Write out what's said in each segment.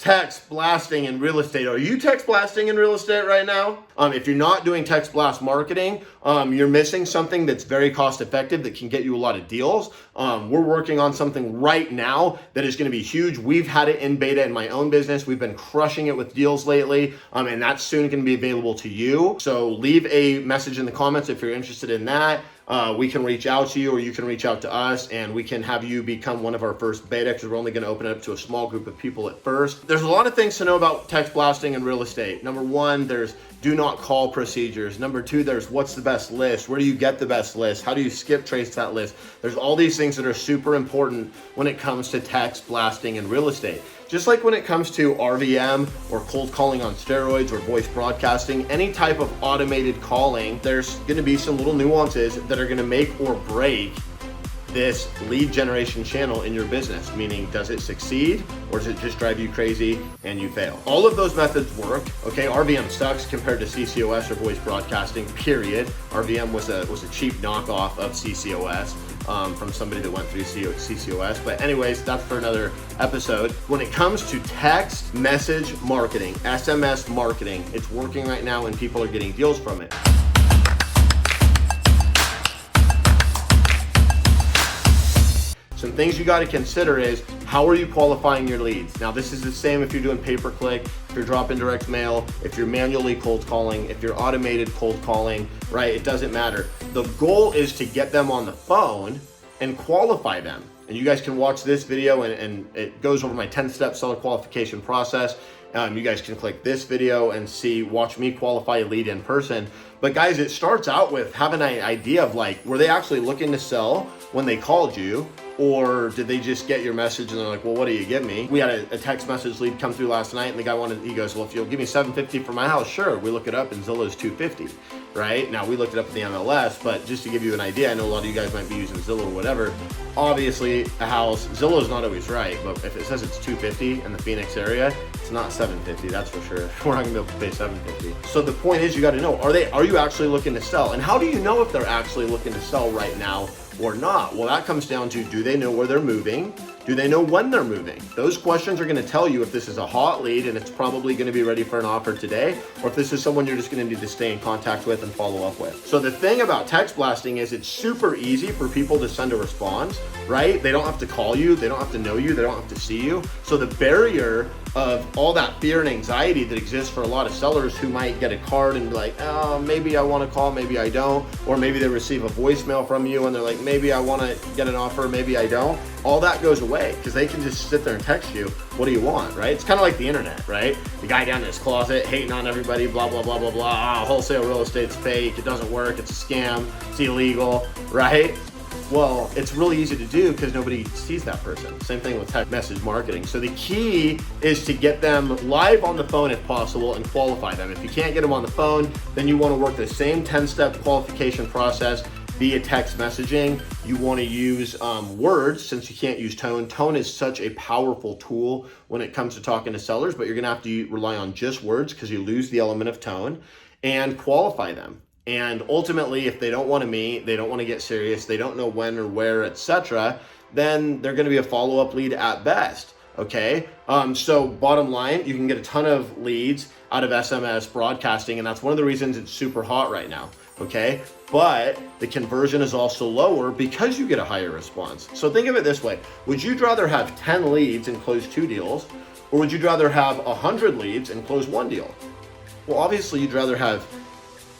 text blasting in real estate. Are you text blasting in real estate right now? If you're not doing text blast marketing, you're missing something that's very cost effective that can get you a lot of deals. We're working on something right now that is going to be huge. We've had it in beta in my own business. We've been crushing it with deals lately, and that's soon going to be available to you. So leave a message in the comments if you're interested in that. We can reach out to you, or you can reach out to us, and we can have you become one of our first beta, because we're only going to open it up to a small group of people at first. There's a lot of things to know about text blasting in real estate. Number one, there's do not call procedures. Number two, there's what's the best list? Where do you get the best list? How do you skip trace that list? There's all these things that are super important when it comes to text blasting in real estate. Just like when it comes to RVM or cold calling on steroids or voice broadcasting, any type of automated calling, there's going to be some little nuances that are going to make or break this lead generation channel in your business. Meaning, does it succeed, or does it just drive you crazy and you fail? All of those methods work. Okay, RVM sucks compared to CCOS or voice broadcasting, period. RVM was a cheap knockoff of CCOS. From somebody that went through CCOS. But anyways, that's for another episode. When it comes to text message marketing, SMS marketing, it's working right now and people are getting deals from it. Some things you got to consider is, how are you qualifying your leads? Now, this is the same if you're doing pay-per-click, if you're dropping direct mail, if you're manually cold calling, if you're automated cold calling, right? It doesn't matter. The goal is to get them on the phone and qualify them. And you guys can watch this video, and it goes over my 10-step seller qualification process. You guys can click this video and watch me qualify a lead in person. But guys, it starts out with having an idea of, like, were they actually looking to sell when they called you? Or did they just get your message and they're like, well, what do you give me? We had a text message lead come through last night, and the guy he goes, well, if you'll give me $750 for my house, sure. We look it up and Zillow's $250, right? Now, we looked it up in the MLS, but just to give you an idea, I know a lot of you guys might be using Zillow or whatever. Obviously, a house, Zillow's not always right, but if it says it's $250 in the Phoenix area, it's not $750, that's for sure. We're not gonna be able to pay $750. So the point is, you gotta know, are you actually looking to sell? And how do you know if they're actually looking to sell right now or not? Well, that comes down to, do they know where they're moving? Do they know when they're moving? Those questions are going to tell you if this is a hot lead and it's probably going to be ready for an offer today, or if this is someone you're just going to need to stay in contact with and follow up with. So the thing about text blasting is, it's super easy for people to send a response, right? They don't have to call you, they don't have to know you, they don't have to see you. So the barrier of all that fear and anxiety that exists for a lot of sellers who might get a card and be like, oh, maybe I want to call, maybe I don't. Or maybe they receive a voicemail from you and they're like, maybe I want to get an offer, maybe I don't. All that goes away because they can just sit there and text you, what do you want, right? It's kind of like the internet, right? The guy down in his closet hating on everybody, blah, blah, blah, blah, blah. Oh, wholesale real estate's fake, it doesn't work, it's a scam, it's illegal, right? Well, it's really easy to do because nobody sees that person. Same thing with text message marketing. So the key is to get them live on the phone if possible and qualify them. If you can't get them on the phone, then you want to work the same 10-step qualification process via text messaging. You want to use words, since you can't use tone. Tone is such a powerful tool when it comes to talking to sellers, but you're going to have to rely on just words because you lose the element of tone, and qualify them. And ultimately, if they don't want to meet, they don't want to get serious, they don't know when or where, etc., then they're going to be a follow-up lead at best. Okay, so bottom line, you can get a ton of leads out of SMS broadcasting, and that's one of the reasons it's super hot right now. Okay, but the conversion is also lower because you get a higher response. So think of it this way: would you rather have 10 leads and close 2 deals, or would you rather have 100 leads and close 1 deal? Well, obviously, you'd rather have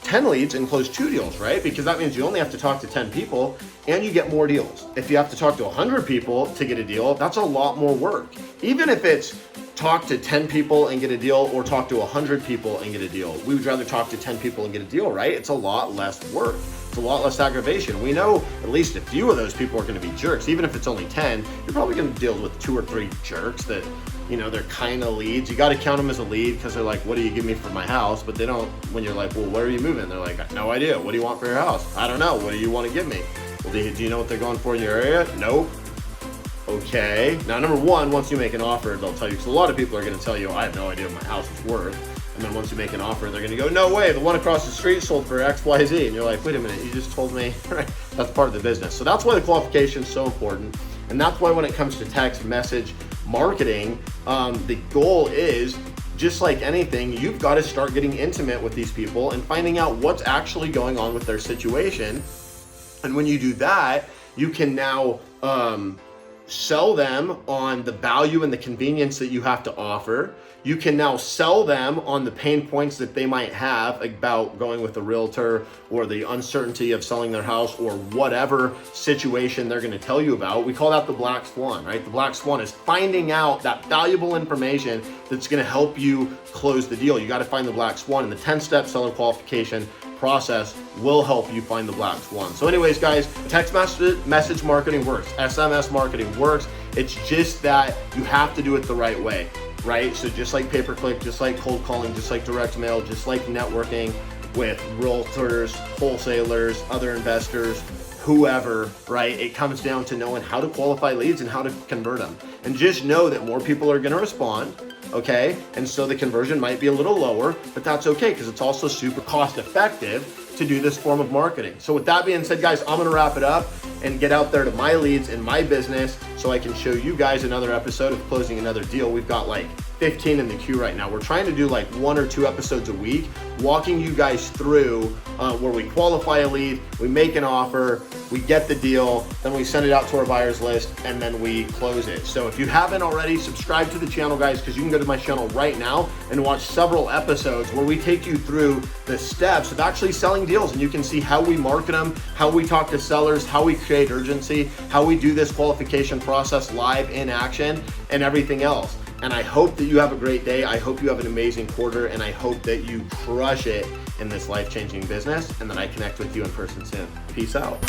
10 leads and close 2 deals, right? Because that means you only have to talk to 10 people and you get more deals. If you have to talk to 100 people to get a deal, that's a lot more work. Even if it's talk to 10 people and get a deal, or talk to 100 people and get a deal, we would rather talk to 10 people and get a deal, right? It's a lot less work. It's a lot less aggravation. We know at least a few of those people are going to be jerks. Even if it's only 10, you're probably going to deal with 2 or 3 jerks that, you know, they're kind of leads. You got to count them as a lead because they're like, what do you give me for my house? But they don't, when you're like, well, where are you moving? They're like, no idea. What do you want for your house? I don't know. What do you want to give me? Well, do you know what they're going for in your area? Nope. Okay. Now, number one, once you make an offer, they'll tell you, because a lot of people are going to tell you, I have no idea what my house is worth. And then once you make an offer, they're going to go, no way, the one across the street sold for X, Y, Z. And you're like, wait a minute, you just told me, right? That's part of the business. So that's why the qualification is so important. And that's why when it comes to text message marketing, the goal is, just like anything, you've got to start getting intimate with these people and finding out what's actually going on with their situation. And when you do that, you can now sell them on the value and the convenience that you have to offer. You can now sell them on the pain points that they might have about going with a realtor, or the uncertainty of selling their house, or whatever situation they're going to tell you about. We call that the black swan, right? The black swan is finding out that valuable information that's going to help you close the deal. You got to find the black swan, and the 10-step seller qualification process will help you find the black swan. So anyways, guys, text message marketing works. SMS marketing works. It's just that you have to do it the right way, right? So just like pay-per-click, just like cold calling, just like direct mail, just like networking with realtors, wholesalers, other investors, whoever, right? It comes down to knowing how to qualify leads and how to convert them. And just know that more people are gonna respond, okay? And so the conversion might be a little lower, but that's okay, because it's also super cost effective to do this form of marketing. So with that being said, guys, I'm gonna wrap it up and get out there to my leads and my business so I can show you guys another episode of closing another deal. We've got like 15 in the queue right now. We're trying to do like 1 or 2 episodes a week, walking you guys through where we qualify a lead, we make an offer, we get the deal, then we send it out to our buyers list, and then we close it. So if you haven't already, subscribe to the channel, guys, because you can go to my channel right now and watch several episodes where we take you through the steps of actually selling deals, and you can see how we market them, how we talk to sellers, how we create urgency, how we do this qualification process live in action, and everything else. And I hope that you have a great day. I hope you have an amazing quarter, and I hope that you crush it in this life-changing business, and that I connect with you in person soon. Peace out.